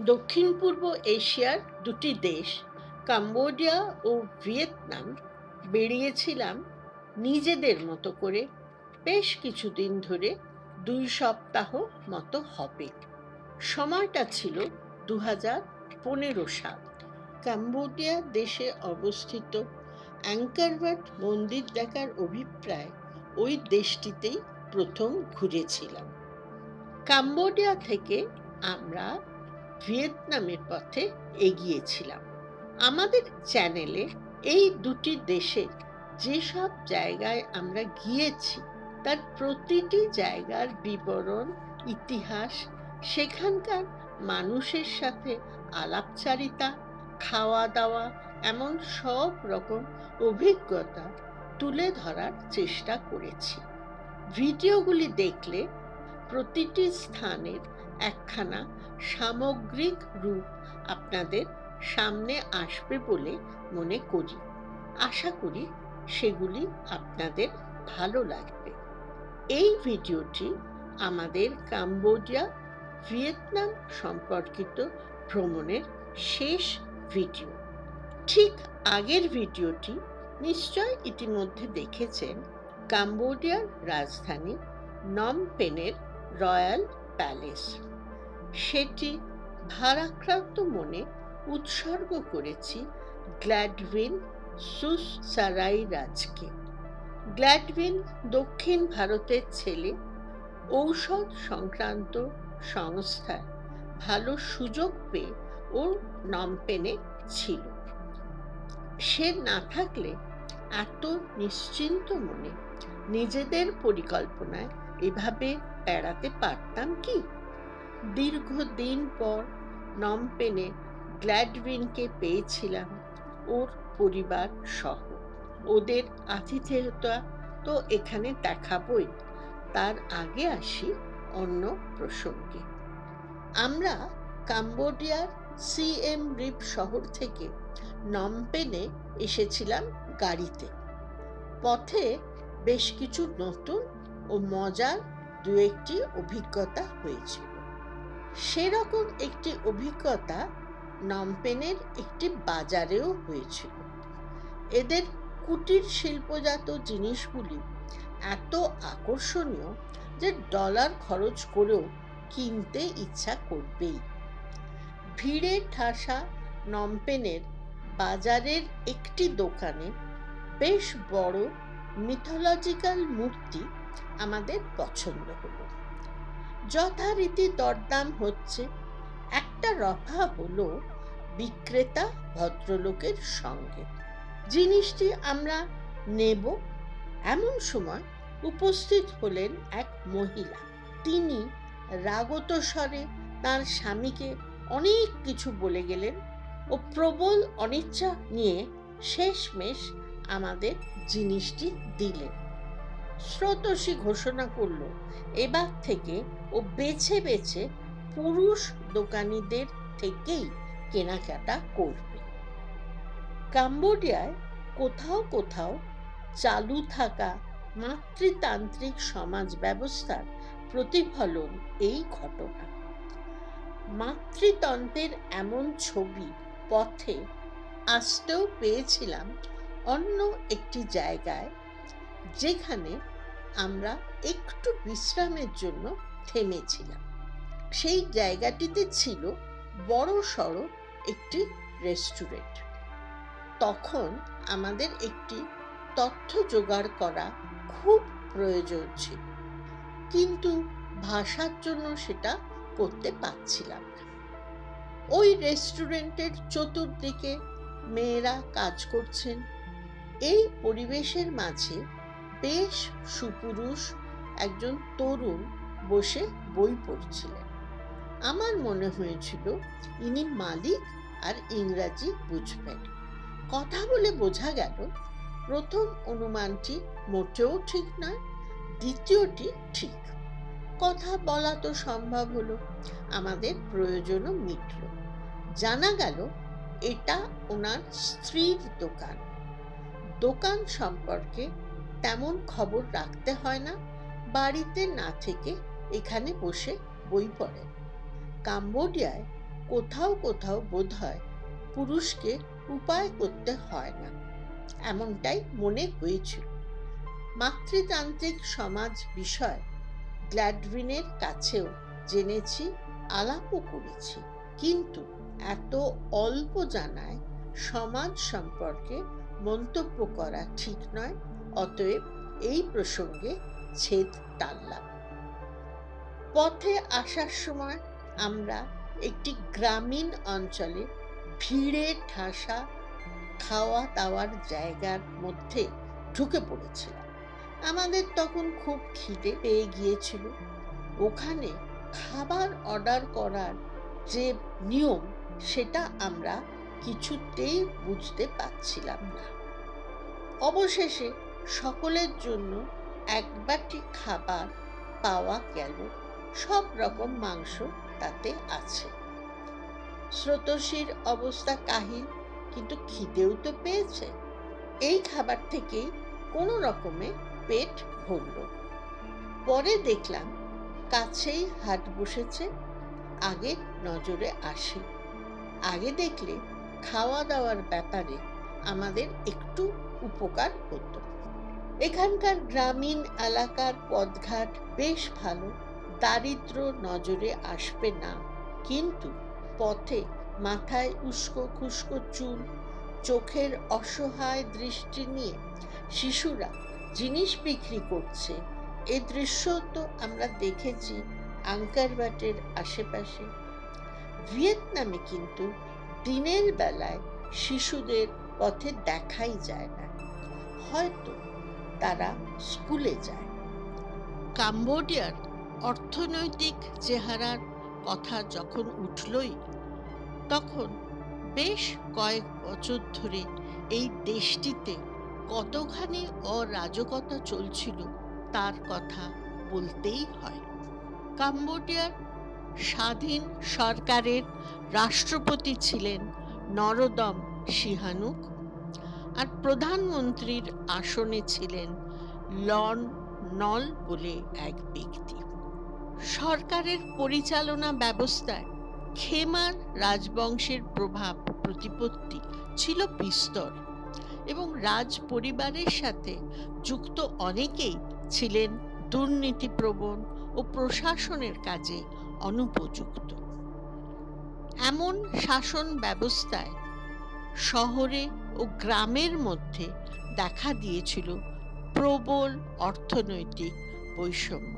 দক্ষিণ পূর্ব এশিয়ার দুটি দেশ কম্বোডিয়া ও ভিয়েতনাম বেরিয়েছিলাম নিজেদের মতো করে। বেশ কিছুদিন ধরে, 2 সপ্তাহ মতো হবে। সময়টা ছিল 2015 সাল। কম্বোডিয়া দেশে অবস্থিত অ্যাঙ্কর ওয়াট মন্দির দেখার অভিপ্রায় ওই দেশটিতেই প্রথম ঘুরেছিলাম। কম্বোডিয়া থেকে আমরা ভিয়েতনামের পথে এগিয়েছিলাম। আমাদের চ্যানেলে এই দুটি দেশে যেসব জায়গায় আমরা গিয়েছি তার প্রতিটি জায়গার বিবরণ, ইতিহাস, সেখানকার মানুষের সাথে আলাপচারিতা, খাওয়া দাওয়া, এমন সব রকম অভিজ্ঞতা তুলে ধরার চেষ্টা করেছি। ভিডিওগুলি দেখলে প্রতিটি স্থানের একখানা সামগ্রিক রূপ আপনাদের সামনে আসবে বলে মনে করি। আশা করি সেগুলি আপনাদের ভালো লাগবে। এই ভিডিওটি আমাদের কম্বোডিয়া ভিয়েতনাম সম্পর্কিত ভ্রমণের শেষ ভিডিও। ঠিক আগের ভিডিওটি নিশ্চয় ইতিমধ্যে দেখেছেন কম্বোডিয়ার রাজধানী নম পেনের রয়্যাল প্যালেস। সেটি ভারাক্রান্ত মনে উৎসর্গ করেছি গ্ল্যাডউইন সুসরাইরাজকে। গ্ল্যাডউইন দক্ষিণ ভারতের ছেলে। ঔষধ সংক্রান্ত সংস্থায় ভালো সুযোগ পেয়ে ও নমপেনে ছিল। সে না থাকলে এত নিশ্চিন্ত মনে নিজেদের পরিকল্পনায় এভাবে বেড়াতে পারতাম কি? দীর্ঘদিন পর নমপেনে গ্ল্যাডউইনকে পেয়েছিলাম ওর পরিবার সহ। ওদের আতিথেয়তা তো এখানে দেখাবই, তার আগে আসি অন্য প্রসঙ্গে। আমরা কম্বোডিয়ার সিএম রিপ শহর থেকে নমপেনে এসেছিলাম গাড়িতে। পথে বেশ কিছু নতুন ও মজার দু একটি অভিজ্ঞতা হয়েছিল। সেরকম একটি অভিজ্ঞতা নমপেনের একটি বাজারেও হয়েছিল। এদের কুটির শিল্পজাত জিনিসগুলি এত আকর্ষণীয় যে ডলার খরচ করেও কিনতে ইচ্ছা করবেই। ভিড়ে ঠাসা নমপেনের বাজারের একটি দোকানে বেশ বড় মিথোলজিক্যাল মূর্তি আমাদের পছন্দ হলো। যথারীতি দরদাম হচ্ছে। একটা রফা হলো বিক্রেতা ভদ্রলোকের সঙ্গে। জিনিসটি আমরা নেব, এমন সময় উপস্থিত হলেন এক মহিলা। তিনি রাগত স্বরে তার স্বামীকে অনেক কিছু বলে গেলেন ও প্রবল অনিচ্ছা নিয়ে শেষমেশ আমাদের জিনিসটি দিলেন। স্রোতসী ঘোষণা করল এবার থেকে ও বেছে বেছে পুরুষ দোকানিদের থেকেই কেনাকাটা করবে। কম্বোডিয়ায় কোথাও কোথাও চালু থাকা মাতৃতান্ত্রিক সমাজ ব্যবস্থার প্রতিফলন এই ঘটনা। মাতৃতন্ত্রের এমন ছবি পথে আসতেও পেয়েছিলাম অন্য একটি জায়গায়, যেখানে আমরা একটু বিশ্রামের জন্য থেমেছিলাম। সেই জায়গাটিতে ছিল বড় সড়ো একটি রেস্টুরেন্ট। তখন আমাদের একটি তথ্য জোগাড় করা খুব প্রয়োজন ছিল, কিন্তু ভাষার জন্য সেটা করতে পারছিলাম না। ওই রেস্টুরেন্টের চতুর্দিকে মেয়েরা কাজ করছেন। এই পরিবেশের মাঝে বেশ সুপুরুষ একজন তরুণ বসে বই পড়ছিলেন। আমার মনে হয়েছিল ইনি মালিক আর ইংরাজি বুঝবেন। কথা বলে বোঝা গেল প্রথম অনুমানটি মোটেও ঠিক নয়, দ্বিতীয়টি ঠিক। কথা বলা তো সম্ভব হলো, আমাদের প্রয়োজনও মিটল। জানা গেল এটা ওনার স্ত্রীর দোকান। দোকান সম্পর্কে তেমন খবর রাখতে হয় না, বাড়িতে না থেকে এখানে বসে বই পড়েন। কম্বোডিয়ায় কোথাও কোথাও বোধহয় পুরুষকে উপায় করতে হয় না, এমনটাই মনে হয়েছিল। মাতৃতান্ত্রিক সমাজ বিষয় গ্ল্যাডউইনের কাছেও জেনেছি, আলাপও করেছি, কিন্তু এত অল্প জানায় সমাজ সম্পর্কে মন্তব্য করা ঠিক নয়। অতএব এই প্রসঙ্গে ছেদ টানলাম। পথে আসার সময় আমরা একটি গ্রামীণ অঞ্চলে ভিড়ে ঠাসা খাওয়া দাওয়ার জায়গার মধ্যে ঢুকে পড়েছিলাম। আমাদের তখন খুব খিদে পেয়ে গিয়েছিল। ওখানে খাবার অর্ডার করার যে নিয়ম, সেটা আমরা কিছুতেই বুঝতে পারছিলাম না। অবশেষে সকলের জন্য এক বাটি খাবার পাওয়া গেল। সব রকম মাংস তাতে আছে। স্রোতস্বির অবস্থা কাহিল, কিন্তু খিদেও তো পেয়েছে। এই খাবার থেকেই কোনো রকমে পেট ভরল। পরে দেখলাম কাছেই হাট বসেছে, আগে নজরে আসে। আগে দেখলে খাওয়া দাওয়ার ব্যাপারে আমাদের একটু উপকার হতো। এখানকার গ্রামীণ এলাকার পথঘাট বেশ ভালো, দারিদ্র নজরে আসবে না। কিন্তু পথে মাথায় উস্কো খুস্কো চুল, চোখের অসহায় দৃষ্টি নিয়ে শিশুরা জিনিস বিক্রি করছে, এ দৃশ্য তো আমরা দেখেছি আঙ্কারবাটের আশেপাশে। ভিয়েতনামে কিন্তু দিনের বেলায় শিশুদের পথে দেখাই যায় না, হয়তো তারা স্কুলে যায়। কাম্বোডিয়ার অর্থনৈতিক চেহারার কথা যখন উঠলই, তখন বেশ কয়েক বছর ধরে এই দেশটিতে কতখানি অরাজকতা চলছিল তার কথা বলতেই হয়। কাম্বোডিয়ার স্বাধীন সরকারের রাষ্ট্রপতি ছিলেন নরোদম সিহানুক, আর প্রধানমন্ত্রীর আসনে ছিলেন লন নল বলে এক ব্যক্তি। সরকারের পরিচালনা ব্যবস্থায় খেমার রাজবংশের প্রভাব প্রতিপত্তি ছিল বিস্তর, এবং রাজ পরিবারের সাথে যুক্ত অনেকেই ছিলেন দুর্নীতিপ্রবণ ও প্রশাসনের কাজে অনুপযুক্ত। এমন শাসন ব্যবস্থায় শহরে ও গ্রামের মধ্যে দেখা দিয়েছিল প্রবল অর্থনৈতিক বৈষম্য।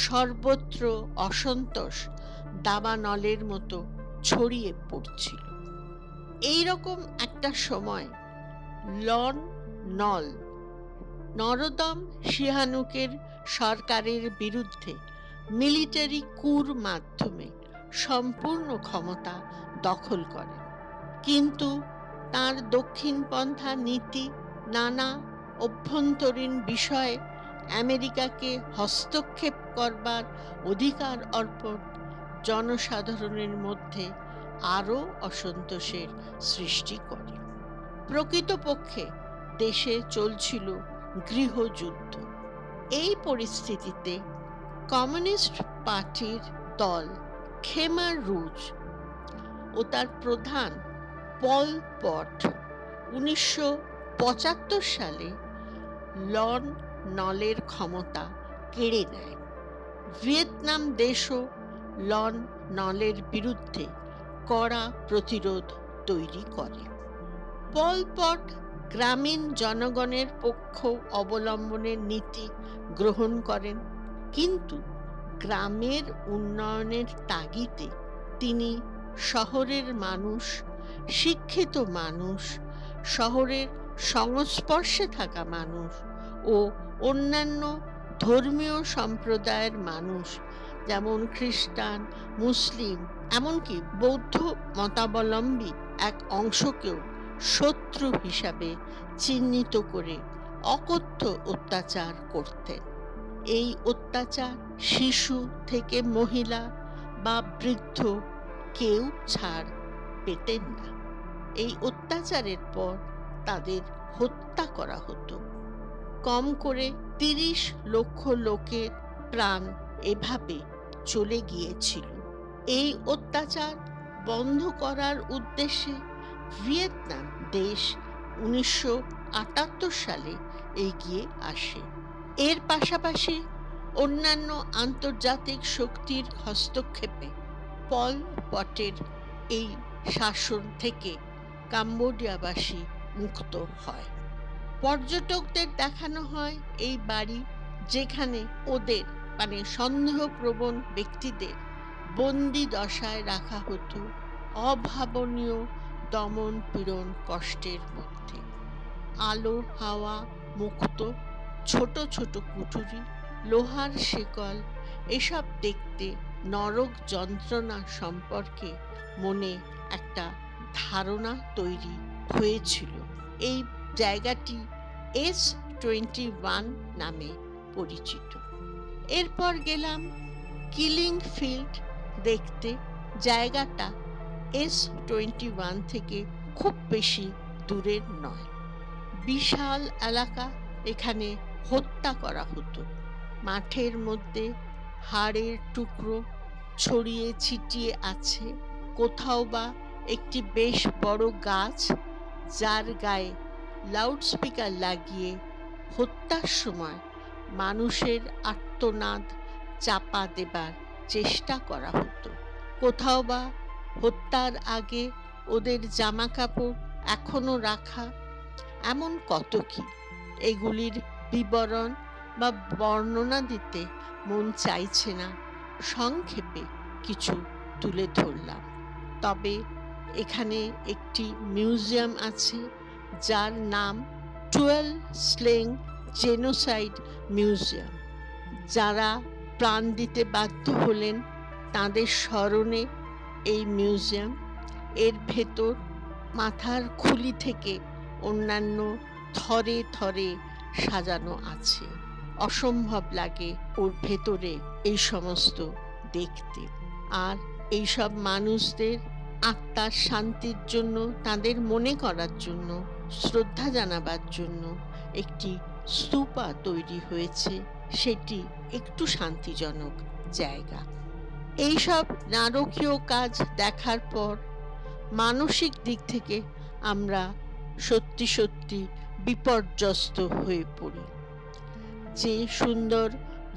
সর্বত্র অসন্তোষ দাবানলের মতো ছড়িয়ে পড়ছিল। এইরকম একটা সময় লন নল নরোদম সিহানুকের সরকারের বিরুদ্ধে মিলিটারি কুর মাধ্যমে সম্পূর্ণ ক্ষমতা দখল করেন। কিন্তু তার দক্ষিণপন্থা নীতি নানা অভ্যন্তরীণ বিষয়ে আমেরিকাকে হস্তক্ষেপ করবার অধিকার অর্পণ জনসাধারণের মধ্যে আরও অসন্তোষের সৃষ্টি করে। প্রকৃতপক্ষে দেশে চলছিল গৃহযুদ্ধ। এই পরিস্থিতিতে কমিউনিস্ট পার্টির দল খেমার রুজ ও তার প্রধান পল পট 1975 সালে লন নলের ক্ষমতা কেড়ে নেয়। ভিয়েতনাম দেশও লন নলের বিরুদ্ধে কড়া প্রতিরোধ তৈরি করে। পল পট গ্রামীণ জনগণের পক্ষ অবলম্বনের নীতি গ্রহণ করেন, কিন্তু গ্রামের উন্নয়নের তাগিদে তিনি শহরের মানুষ, শিক্ষিত মানুষ, শহরের সংস্পর্শে থাকা মানুষ ও অন্যান্য ধর্মীয় সম্প্রদায়ের মানুষ, যেমন খ্রিস্টান, মুসলিম, এমনকি বৌদ্ধ মতাবলম্বী এক অংশকেও শত্রু হিসাবে চিহ্নিত করে অকথ্য অত্যাচার করতেন। এই অত্যাচার শিশু থেকে মহিলা বা বৃদ্ধ কেউ ছাড় পেতেন না। এই অত্যাচারের পর তাদের হত্যা করা হতো। কম করে 30 লক্ষ লোকের প্রাণ এভাবে চলে গিয়েছিল। এই অত্যাচার বন্ধ করার উদ্দেশ্যে ভিয়েতনাম দেশ 1978 সালে এগিয়ে আসে। এর পাশাপাশি অন্যান্য আন্তর্জাতিক শক্তির হস্তক্ষেপে পল পটের এই শাসন থেকে কাম্বোডিয়াবাসী মুক্ত হয়। পর্যটকদের দেখানো হয় এই বাড়ি, যেখানে ওদের মানে সন্দেহপ্রবণ ব্যক্তিদের বন্দি দশায় রাখা হতো অভাবনীয় দমন পীড়ন কষ্টের মধ্যে। আলো হাওয়া মুক্ত ছোট ছোট কুঠুরি, লোহার শেকল, এসব দেখতে নরক যন্ত্রণা সম্পর্কে মনে একটা ধারণা তৈরি হয়েছিল। এই জায়গাটি S21 নামে পরিচিত। এরপর গেলাম কিলিং ফিল্ড দেখতে। জায়গাটা S21 থেকে খুব বেশি দূরের নয়। বিশাল এলাকা, এখানে হত্যা করা হতো। মাঠের মধ্যে হাড়ের টুকরো ছড়িয়ে ছিটিয়ে আছে, কোথাও বা একটি বেশ বড় গাছ, যার গায়ে লাউডস্পিকার লাগিয়ে হত্যার সময় মানুষের আর্তনাদ চাপা দেবার চেষ্টা করা হতো। কোথাও বা হত্যার আগে ওদের জামা কাপড় এখনো রাখা, এমন কত কি। এগুলির বিবরণ বা বর্ণনা দিতে মন চাইছে না, সংক্ষেপে কিছু তুলে ধরলাম। তবে এখানে একটি মিউজিয়াম আছে, যার নাম 12 স্লেং জেনোসাইড মিউজিয়াম। যারা প্রাণ দিতে বাধ্য হলেন তাদের স্মরণে এই মিউজিয়াম। এর ভেতর মাথার খুলি থেকে অন্যান্য থরে থরে সাজানো আছে। অসম্ভব লাগে ওর ভেতরে এই সমস্ত দেখতে। আর এইসব মানুষদের আত্মার শান্তির জন্য, তাদের মনে করার জন্য, শ্রদ্ধা জানাবার জন্য একটি স্তূপা তৈরি হয়েছে। সেটি একটু শান্তিজনক জায়গা। এইসব নারকীয় কাজ দেখার পর মানসিক দিক থেকে আমরা সত্যি সত্যি বিপর্যস্ত হয়ে পড়ি। যে সুন্দর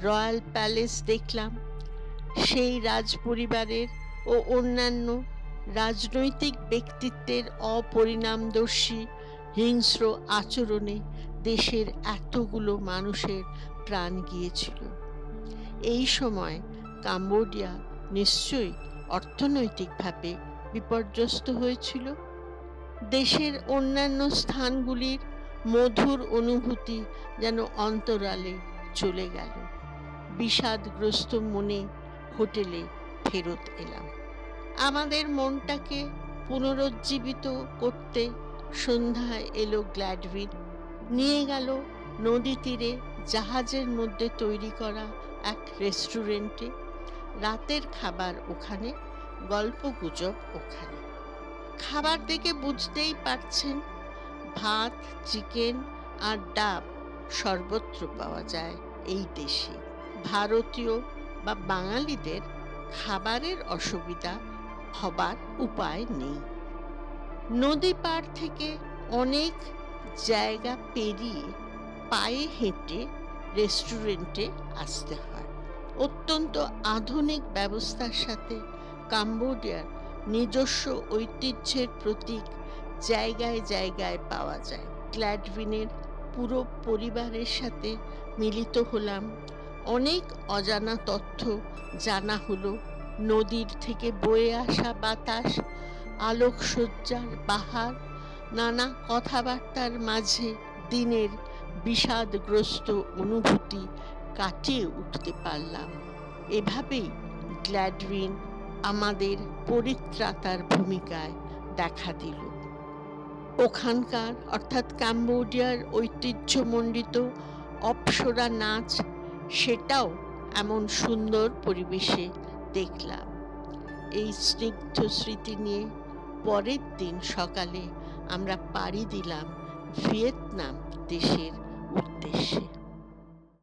রয়্যাল প্যালেস দেখলাম, সেই রাজপরিবারের ও অন্যান্য রাজনৈতিক ব্যক্তিত্বের অপরিণামদর্শী হিংস্র আচরণে দেশের এতগুলো মানুষের প্রাণ গিয়েছিল। এই সময় কাম্বোডিয়া নিশ্চয়ই অর্থনৈতিকভাবে বিপর্যস্ত হয়েছিল। দেশের অন্যান্য স্থানগুলির মধুর অনুভূতি যেন অন্তরালে চলে গেল। বিষাদগ্রস্ত মনে হোটেলে ফেরত এলাম। আমাদের মনটাকে পুনরুজ্জীবিত করতে সন্ধ্যায় এলো গ্ল্যাডউইন। নিয়ে গেল নদী তীরে জাহাজের মধ্যে তৈরি করা এক রেস্টুরেন্টে। রাতের খাবার ওখানে, গল্পগুজব ওখানে। খাবার দেখে বুঝতেই পারছেন, ভাত, চিকেন আর ডাব সর্বত্র পাওয়া যায় এই দেশে। ভারতীয় বা বাঙালিদের খাবারের অসুবিধা হবার উপায় নেই। নদী পার থেকে অনেক জায়গা পেরিয়ে পায়ে হেঁটে রেস্টুরেন্টে আসতে হয়। অত্যন্ত আধুনিক ব্যবস্থার সাথে কাম্বোডিয়ার নিজস্ব ঐতিহ্যের প্রতীক জায়গায় জায়গায় পাওয়া যায়। গ্ল্যাডউইনের পুরো পরিবারের সাথে মিলিত হলাম। অনেক অজানা তথ্য জানা হলো। নদীর থেকে বয়ে আসা বাতাস, আলোকসজ্জার বাহার, নানা কথাবার্তার মাঝে দিনের বিষাদগ্রস্ত অনুভূতি কাটিয়ে উঠতে পারলাম। এভাবেই গ্ল্যাডউইন আমাদের পরিত্রাতার ভূমিকায় দেখা দিল। ওখানকার অর্থাৎ কাম্বোডিয়ার ঐতিহ্যমণ্ডিত অপ্সরা নাচ, সেটাও এমন সুন্দর পরিবেশে দেখলাম। এই স্নিগ্ধ স্মৃতি নিয়ে পরের দিন সকালে আমরা পাড়ি দিলাম ভিয়েতনাম দেশের উদ্দেশ্যে।